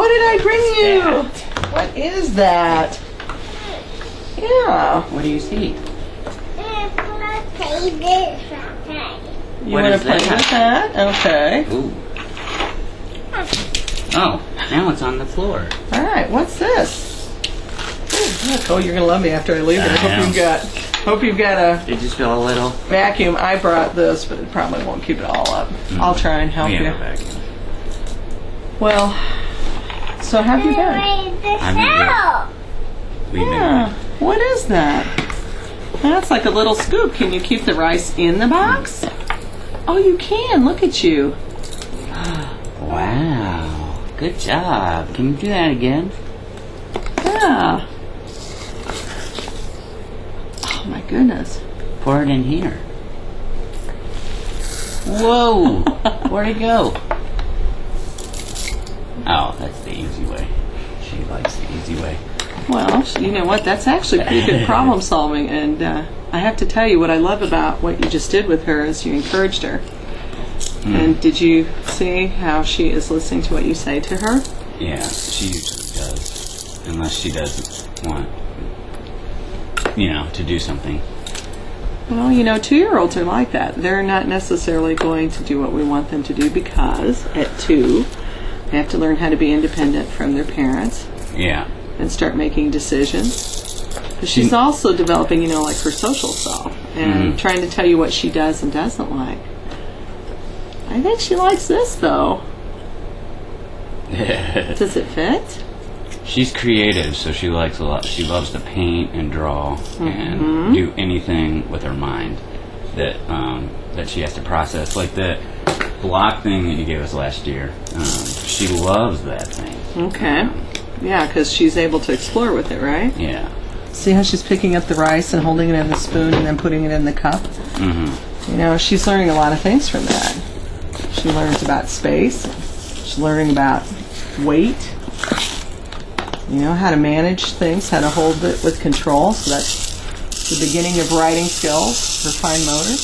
what did I bring you? What is that? Yeah. What do you see? You want to play with that? Okay. Ooh. Oh, now it's on the floor. All right. What's this? Ooh, look. Oh, you're gonna love me after I leave here. Hope you've got a. Did you feel a little vacuum? I brought this, but it probably won't keep it all up. I'll try and help you. a vacuum. Well, so how have you been? I'm good. Yeah. What is that? That's like a little scoop. Can you keep the rice in the box? Oh, you can. Look at you. Wow. Good job. Can you do that again? Yeah. Oh my goodness. Pour it in here. Whoa. Where'd it go? Oh, that's the easy way. She likes the easy way. Well, you know what? That's actually pretty good problem solving. And I have to tell you, what I love about what you just did with her is you encouraged her. And did you see how she is listening to what you say to her? Yeah, she usually does. Unless she doesn't want, to do something. Well, 2-year-olds are like that. They're not necessarily going to do what we want them to do because at 2, they have to learn how to be independent from their parents. Yeah. And start making decisions. But she's also developing, like her social self and trying to tell you what she does and doesn't like. I think she likes this, though. Does it fit? She's creative, so she likes a lot. She loves to paint and draw and do anything with her mind that she has to process. Like the block thing that you gave us last year. She loves that thing. Okay. Yeah, because she's able to explore with it, right? Yeah. See how she's picking up the rice and holding it in the spoon and then putting it in the cup? She's learning a lot of things from that. She learns about space. She's learning about weight. How to manage things, how to hold it with control. So that's the beginning of writing skills for fine motor.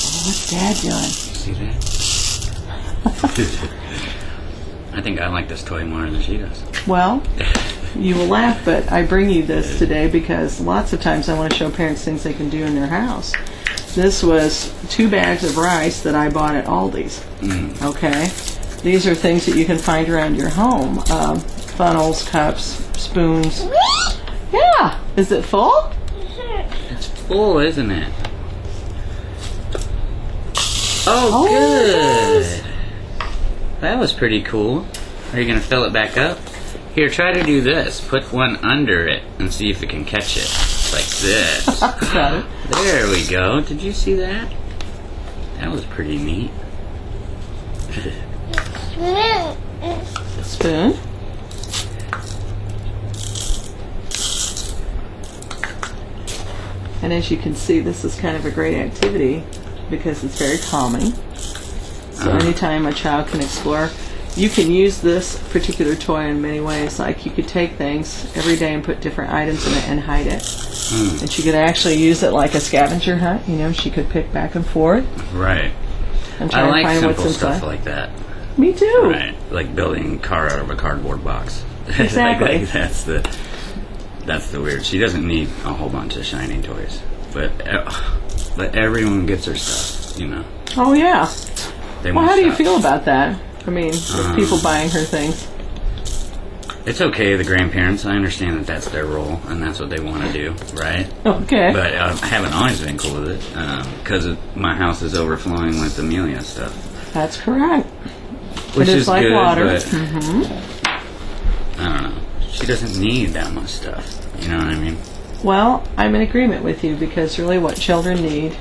Oh, what's Dad doing? See that? I think I like this toy more than she does. Well, you will laugh, but I bring you this today because lots of times I want to show parents things they can do in their house. This was 2 bags of rice that I bought at Aldi's. Okay? These are things that you can find around your home. Funnels, cups, spoons. Yeah. Is it full? It's full, isn't it? Oh, good. That was pretty cool. Are you going to fill it back up? Here, try to do this. Put one under it and see if it can catch it. Like this. Got it. There we go. Did you see that? That was pretty neat. Spoon. And as you can see, this is kind of a great activity because it's very calming. So anytime a child can explore, you can use this particular toy in many ways. Like you could take things every day and put different items in it and hide it. And she could actually use it like a scavenger hunt. She could pick back and forth. Right. And try I and like find simple what's stuff inside. like that. Me too. Right. Like building a car out of a cardboard box. Exactly. like that's the weird. She doesn't need a whole bunch of shiny toys. But everyone gets her stuff, Oh, yeah. Well, how do you feel about that? I mean, with people buying her things. It's okay, the grandparents. I understand that that's their role, and that's what they want to do, right? Okay. But I haven't always been cool with it, because my house is overflowing with Amelia stuff. That's correct. Which it is like good, water. but I don't know. She doesn't need that much stuff. You know what I mean? Well, I'm in agreement with you because really what children need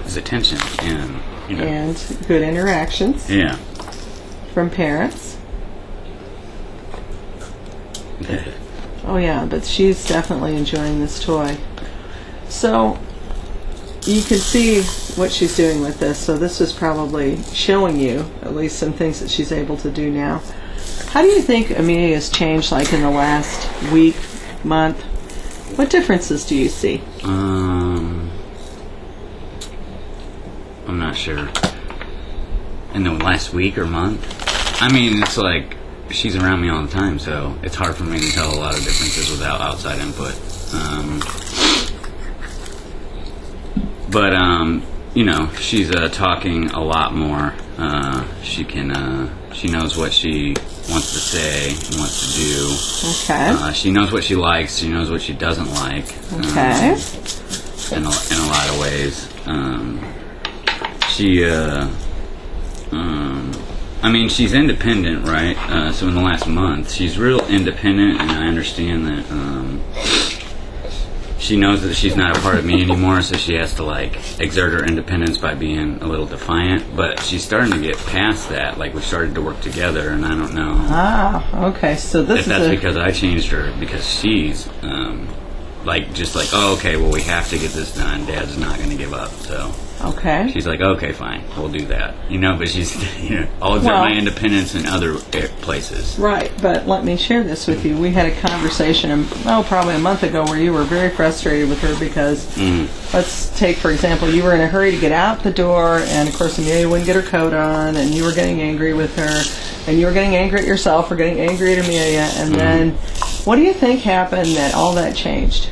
is attention and and good interactions. Yeah. From parents. Oh yeah, but she's definitely enjoying this toy. So you can see what she's doing with this. So this is probably showing you at least some things that she's able to do now. How do you think Amelia has changed, like in the last week, month? What differences do you see? I'm not sure. In the last week or month? I mean, it's like she's around me all the time, so it's hard for me to tell a lot of differences without outside input. But you know, she's talking a lot more. She knows what she wants to say and wants to do. Okay. She knows what she likes. She knows what she doesn't like. Okay. In a lot of ways. I mean, she's independent, right? So in the last month, she's real independent, and I understand that she knows that she's not a part of me anymore, so she has to, like, exert her independence by being a little defiant. But she's starting to get past that. Like, we started to work together, and I don't know Okay. So this if that's because I changed her, because she's, oh, okay, well, we have to get this done. Dad's not going to give up, so... Okay. She's like, okay, fine, we'll do that. You know, but she's, I'll exert my independence in other places. Right, but let me share this with you. We had a conversation, probably a month ago, where you were very frustrated with her because, let's take, for example, you were in a hurry to get out the door, and of course Amelia wouldn't get her coat on, and you were getting angry with her, and you were getting angry at yourself for getting angry at Amelia, and then what do you think happened that all that changed?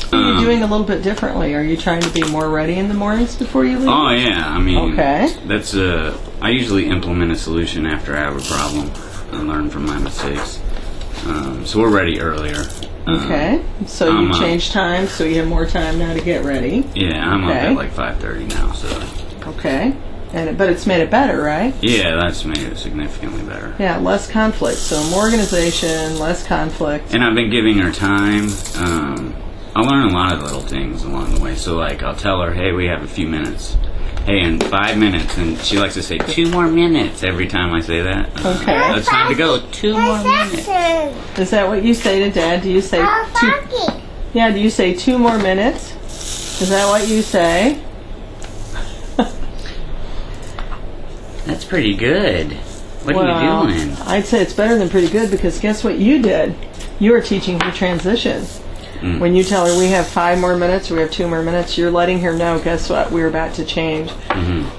What are you doing a little bit differently? Are you trying to be more ready in the mornings before you leave? Oh, yeah. I mean, okay. That's I usually implement a solution after I have a problem and learn from my mistakes. So we're ready earlier. Okay. So you changed time, so you have more time now to get ready. Yeah, I'm up at like 5:30 now, so. Okay. But it's made it better, right? Yeah, that's made it significantly better. Yeah, less conflict. So more organization, less conflict. And I've been giving her time. I learn a lot of little things along the way. So, like, I'll tell her, hey, we have a few minutes. Hey, in 5 minutes. And she likes to say 2 more minutes every time I say that. Okay. It's time to go. 2 more minutes. Is that what you say to Dad? Do you say Yeah, do you say 2 more minutes? Is that what you say? That's pretty good. What are you doing? I'd say it's better than pretty good, because guess what you did? You were teaching her transition. When you tell her we have 5 more minutes or we have 2 more minutes, you're letting her know, guess what, we're about to change.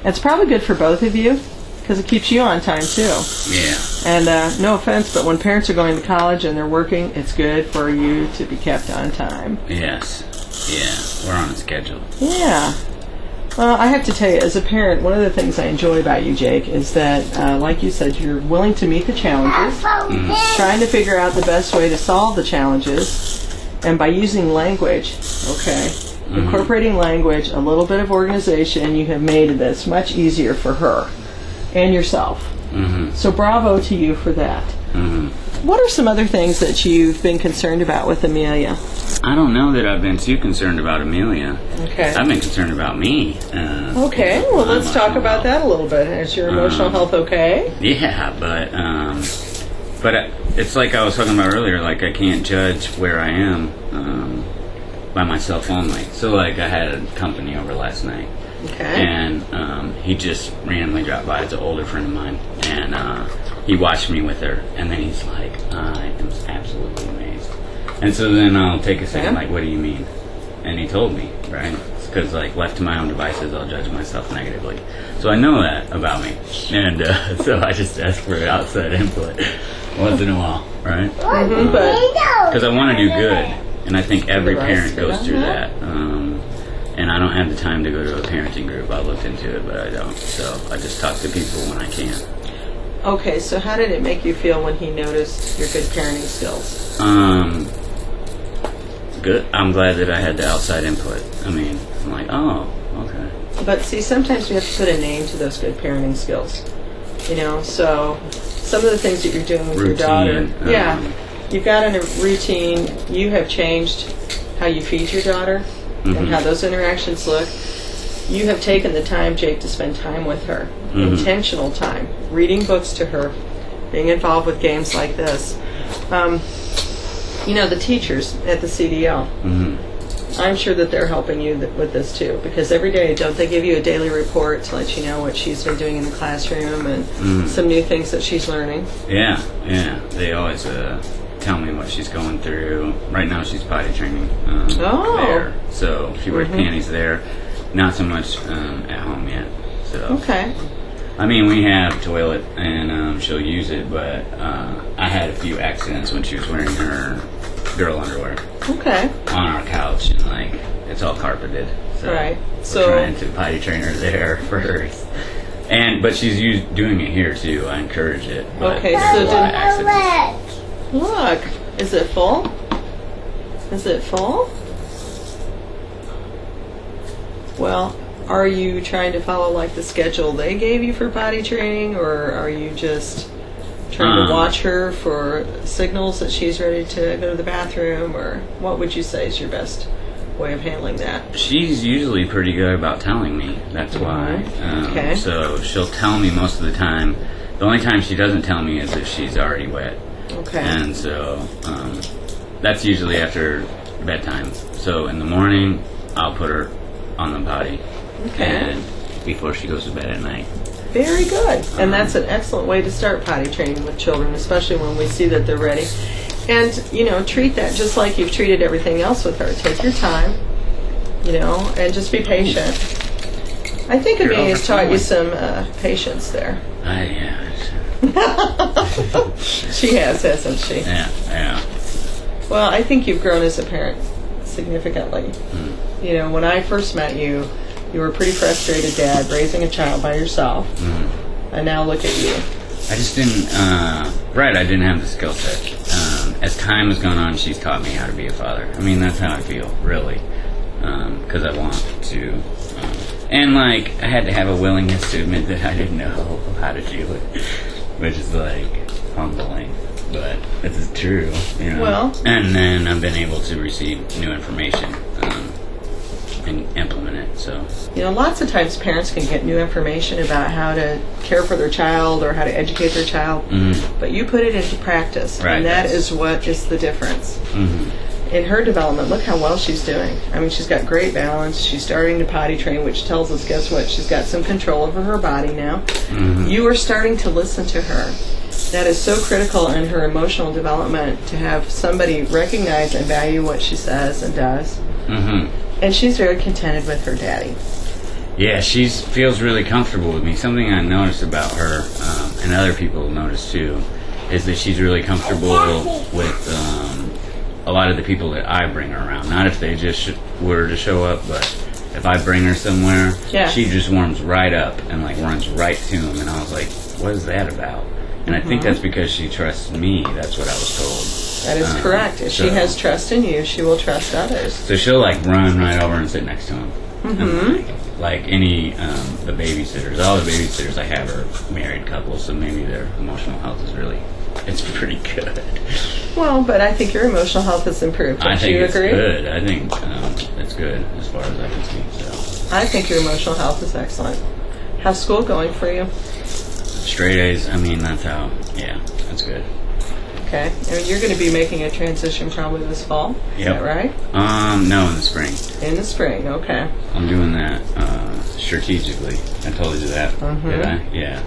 It's probably good for both of you, because it keeps you on time too. Yeah. And no offense, but when parents are going to college and they're working, it's good for you to be kept on time. Yes. Yeah. We're on a schedule. Yeah. Well, I have to tell you, as a parent, one of the things I enjoy about you, Jake, is that, like you said, you're willing to meet the challenges, trying to figure out the best way to solve the challenges. And by using language, incorporating language, a little bit of organization, you have made this much easier for her and yourself. So bravo to you for that. What are some other things that you've been concerned about with Amelia? I don't know that I've been too concerned about Amelia. Okay. I've been concerned about me. Okay, well, let's talk about that a little bit. Is your emotional health okay? Yeah, but it's like I was talking about earlier, like I can't judge where I am by myself only. So like I had company over last night. Okay. And he just randomly dropped by. It's an older friend of mine. And he watched me with her. And then he's like, I am absolutely amazed. And so then I'll take a second, like, what do you mean? And he told me, right? Because, like, left to my own devices, I'll judge myself negatively. So I know that about me. And so I just ask for outside input once in a while, right? Because I want to do good. And I think every parent goes through that. And I don't have the time to go to a parenting group. I looked into it, but I don't. So I just talk to people when I can. Okay, so how did it make you feel when he noticed your good parenting skills? Good. I'm glad that I had the outside input. I mean, I'm like, oh, okay. But see, sometimes we have to put a name to those good parenting skills. You know, so some of the things that you're doing with your daughter. You've got a routine. You have changed how you feed your daughter and how those interactions look. You have taken the time, Jake, to spend time with her. Intentional time. Reading books to her. Being involved with games like this. You know, the teachers at the CDL, I'm sure that they're helping you with this too, because every day, don't they give you a daily report to let you know what she's been doing in the classroom and some new things that she's learning? Yeah. They always tell me what she's going through. Right now she's potty training there, so she wears panties there. Not so much at home yet. So. Okay. I mean, we have a toilet, and she'll use it, but I had a few accidents when she was wearing her girl underwear Okay. on our couch, and like it's all carpeted. So Right. we're So- trying to potty train her there first. But she's doing it here too. I encourage it. But Okay, there's so a lot of accidents. Look, is it full? Is it full? Well, are you trying to follow like the schedule they gave you for potty training, or are you just trying to watch her for signals that she's ready to go to the bathroom, or what would you say is your best way of handling that? She's usually pretty good about telling me. That's why. Okay. So she'll tell me most of the time. The only time she doesn't tell me is if she's already wet. Okay. And so that's usually after bedtime. So in the morning, I'll put her on the potty. Okay. And before she goes to bed at night. Very good. And that's an excellent way to start potty training with children, especially when we see that they're ready. And, treat that just like you've treated everything else with her. Take your time, and just be patient. I think You're Amelia has taught you some overflowing. patience there. Yeah. She has, hasn't she? Yeah. Well, I think you've grown as a parent significantly. When I first met you, you were a pretty frustrated dad raising a child by yourself. And now look at you. I just didn't, I didn't have the skill set. As time has gone on, she's taught me how to be a father. I mean, that's how I feel, really. Because I want to. And, I had to have a willingness to admit that I didn't know how to do it. Which is, humbling. But it's true, Well. And then I've been able to receive new information and implement it, so. Lots of times parents can get new information about how to care for their child or how to educate their child, but you put it into practice, Right, and that is what is the difference. In her development, look how well she's doing. I mean, she's got great balance. She's starting to potty train, which tells us, guess what? She's got some control over her body now. You are starting to listen to her. That is so critical in her emotional development, to have somebody recognize and value what she says and does. And she's very contented with her daddy. Yeah, she feels really comfortable with me. Something I noticed about her, and other people notice too, is that she's really comfortable with a lot of the people that I bring her around. Not if they just were to show up, but if I bring her somewhere, she just warms right up and runs right to him. And I was like, what is that about? And I think that's because she trusts me. That's what I was told. That is correct. If she has trust in you, she will trust others. So she'll run right over and sit next to him. And, any the babysitters, all the babysitters I have are married couples, so maybe their emotional health is it's pretty good. Well, but I think your emotional health has improved. Don't I think you it's agree? good. I think it's good as far as I can see. So I think your emotional health is excellent. How's school going for you? straight A's. I mean, that's how. Yeah, that's good. Okay. And you're going to be making a transition probably this fall. Is that right? No, in the spring. In the spring. Okay. I'm doing that strategically. I told you that, did I? Yeah.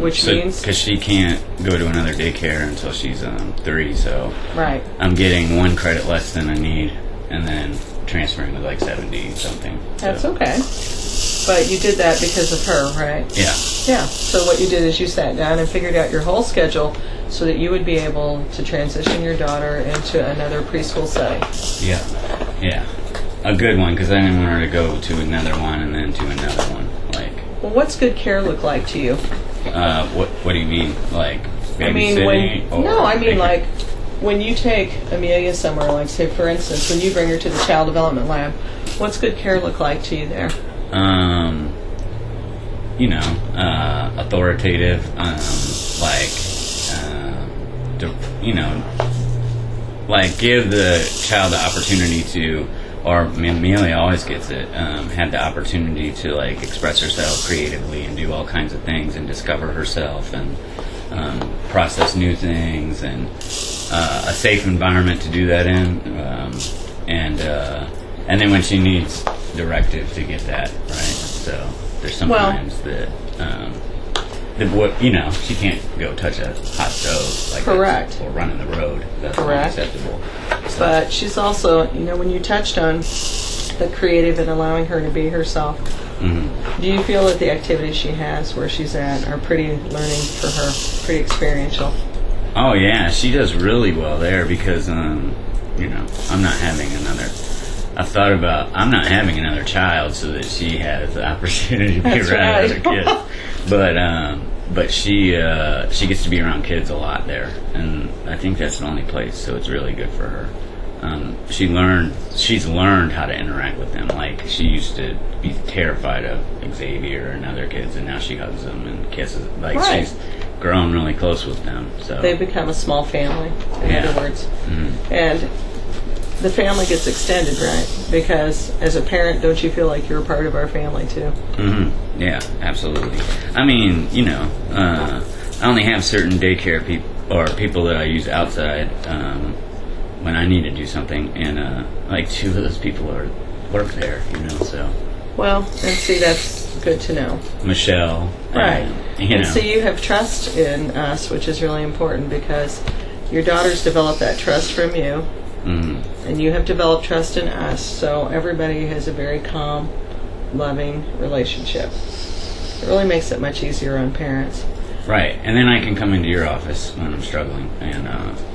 Which means because she can't go to another daycare until she's 3, so right. I'm getting 1 credit less than I need, and then transferring with 70 something. That's okay. But you did that because of her, right? Yeah. Yeah. So what you did is you sat down and figured out your whole schedule so that you would be able to transition your daughter into another preschool setting. Yeah. A good one, because I didn't want her to go to another one and then to another one. Well, what's good care look like to you? What do you mean? Babysitting? When you take Amelia somewhere, say for instance, when you bring her to the child development lab, what's good care look like to you there? Authoritative, give the child the opportunity to, or Amelia always gets it, had the opportunity to express herself creatively and do all kinds of things and discover herself and process new things, and a safe environment to do that in, and then when she needs directive to get that right. So there's sometimes she can't go touch a hot stove correct, or run in the road. That's correct. unacceptable. So. But she's also, when you touched on the creative and allowing her to be herself, Do you feel that the activities she has where she's at are pretty learning for her, pretty experiential? Oh yeah, she does really well there because you know, I'm not having another. I thought about I'm not having another child so that she has the opportunity to be That's around right. other kids. But she gets to be around kids a lot there, and I think that's the only place. So it's really good for her. She's learned how to interact with them. Like she used to be terrified of Xavier and other kids, and now she hugs them and kisses. Like Right. she's grown really close with them. So They've become a small family, in other words. And the family gets extended, right? Because as a parent, don't you feel like you're a part of our family too? Yeah, absolutely. I mean, you know, I only have certain daycare people that I use outside when I need to do something, and like 2 of those people work there, you know. So Well, and see, that's good to know. Michelle, Right. you And know, so you have trust in us, which is really important because your daughter's developed that trust from you, and you have developed trust in us. So everybody has a very calm, loving relationship. It really makes it much easier on parents. right. And then I can come into your office when I'm struggling and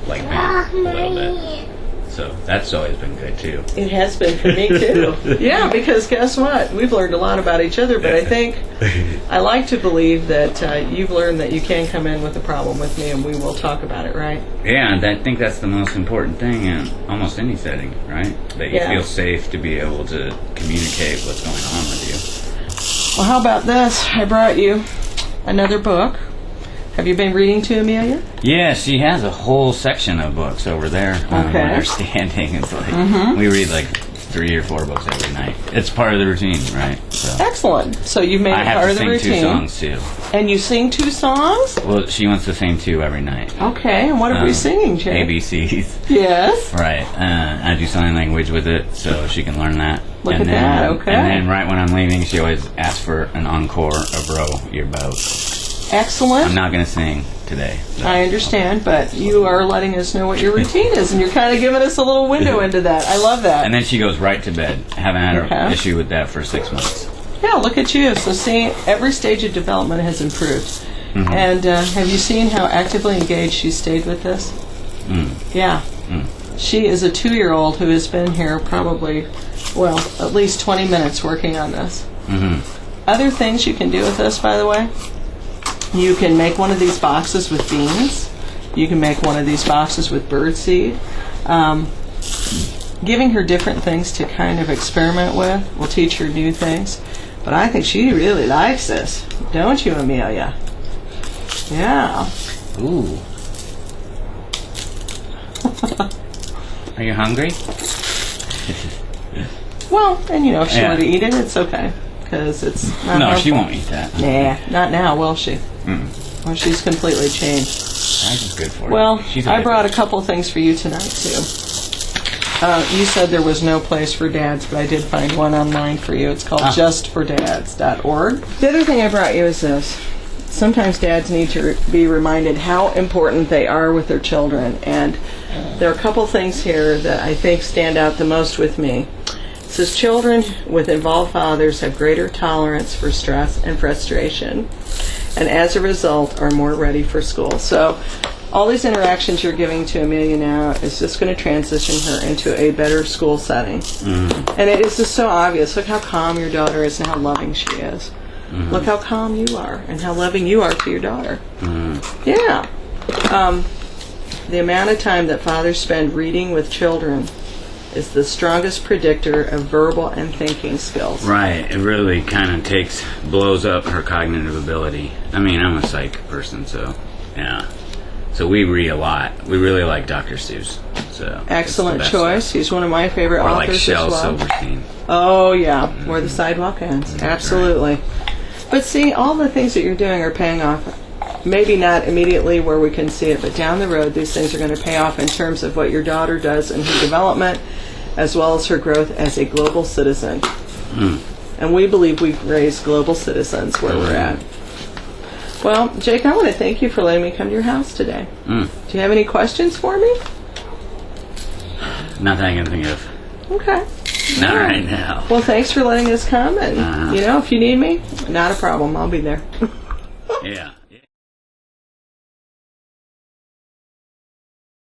like vent a little bit. So that's always been good too. It has been for me too. Yeah, because guess what? We've learned a lot about each other, but I think I like to believe that you've learned that you can come in with a problem with me and we will talk about it, right? Yeah, and I think that's the most important thing in almost any setting, right? That you Yeah. feel safe to be able to communicate what's going on with you. Well, how about this? I brought you another book. Have you been reading to Amelia? Yeah, she has a whole section of books over there Okay. where they're standing. It's like we read like 3 or 4 books every night. It's part of the routine, right? So Excellent. So you've made I it have part to of the sing routine. 2 songs too. And you sing 2 songs? Well, she wants to sing 2 every night. Okay, and what are we singing, Jay? ABCs. Yes. Right. I do sign language with it so she can learn that. Look and at then, that, okay. And then right when I'm leaving, she always asks for an encore of Row Your Boat. Excellent. I'm not going to sing today. So. I understand, but you are letting us know what your routine is, and you're kind of giving us a little window into that. I love that. And then she goes right to bed. Haven't had Okay. an issue with that for 6 months. Yeah, look at you. So see, every stage of development has improved. And have you seen how actively engaged she stayed with this? Yeah. She is a 2-year-old who has been here probably, well, at least 20 minutes working on this. Other things you can do with this, by the way, you can make one of these boxes with beans. You can make one of these boxes with birdseed. Giving her different things to kind of experiment with will teach her new things. But I think she really likes this. Don't you, Amelia? Yeah. Ooh. Are you hungry? Well, and you know, if she Yeah. were to eat it, it's okay. Because it's not No, she harmful. won't eat that. Nah, not now, will she? Well, she's completely changed. That's good for her. Well, She's I good. brought a couple things for you tonight, too. You said there was no place for dads, but I did find one online for you. It's called justfordads.org. The other thing I brought you is this. Sometimes dads need to be reminded how important they are with their children. And there are a couple things here that I think stand out the most with me. It says children with involved fathers have greater tolerance for stress and frustration, and as a result are more ready for school. So all these interactions you're giving to Amelia now is just going to transition her into a better school setting. And it is just so obvious. Look how calm your daughter is and how loving she is. Look how calm you are and how loving you are to your daughter. Yeah. The amount of time that fathers spend reading with children is the strongest predictor of verbal and thinking skills. Right. It really kind of blows up her cognitive ability. I mean, I'm a psych person, so yeah. So we read a lot. We really like Dr. Seuss. So Excellent it's the best choice. stuff. He's one of my favorite Or authors like Shel as well. Silverstein. Oh, yeah. Where the sidewalk ends. Absolutely. But see, all the things that you're doing are paying off. Maybe not immediately where we can see it, but down the road, these things are going to pay off in terms of what your daughter does in her development, as well as her growth as a global citizen. And we believe we've raised global citizens where we're at. Well, Jake, I want to thank you for letting me come to your house today. Do you have any questions for me? Not that I can think of. Okay. Not right now. Well, thanks for letting us come, and if you need me, not a problem. I'll be there. Yeah.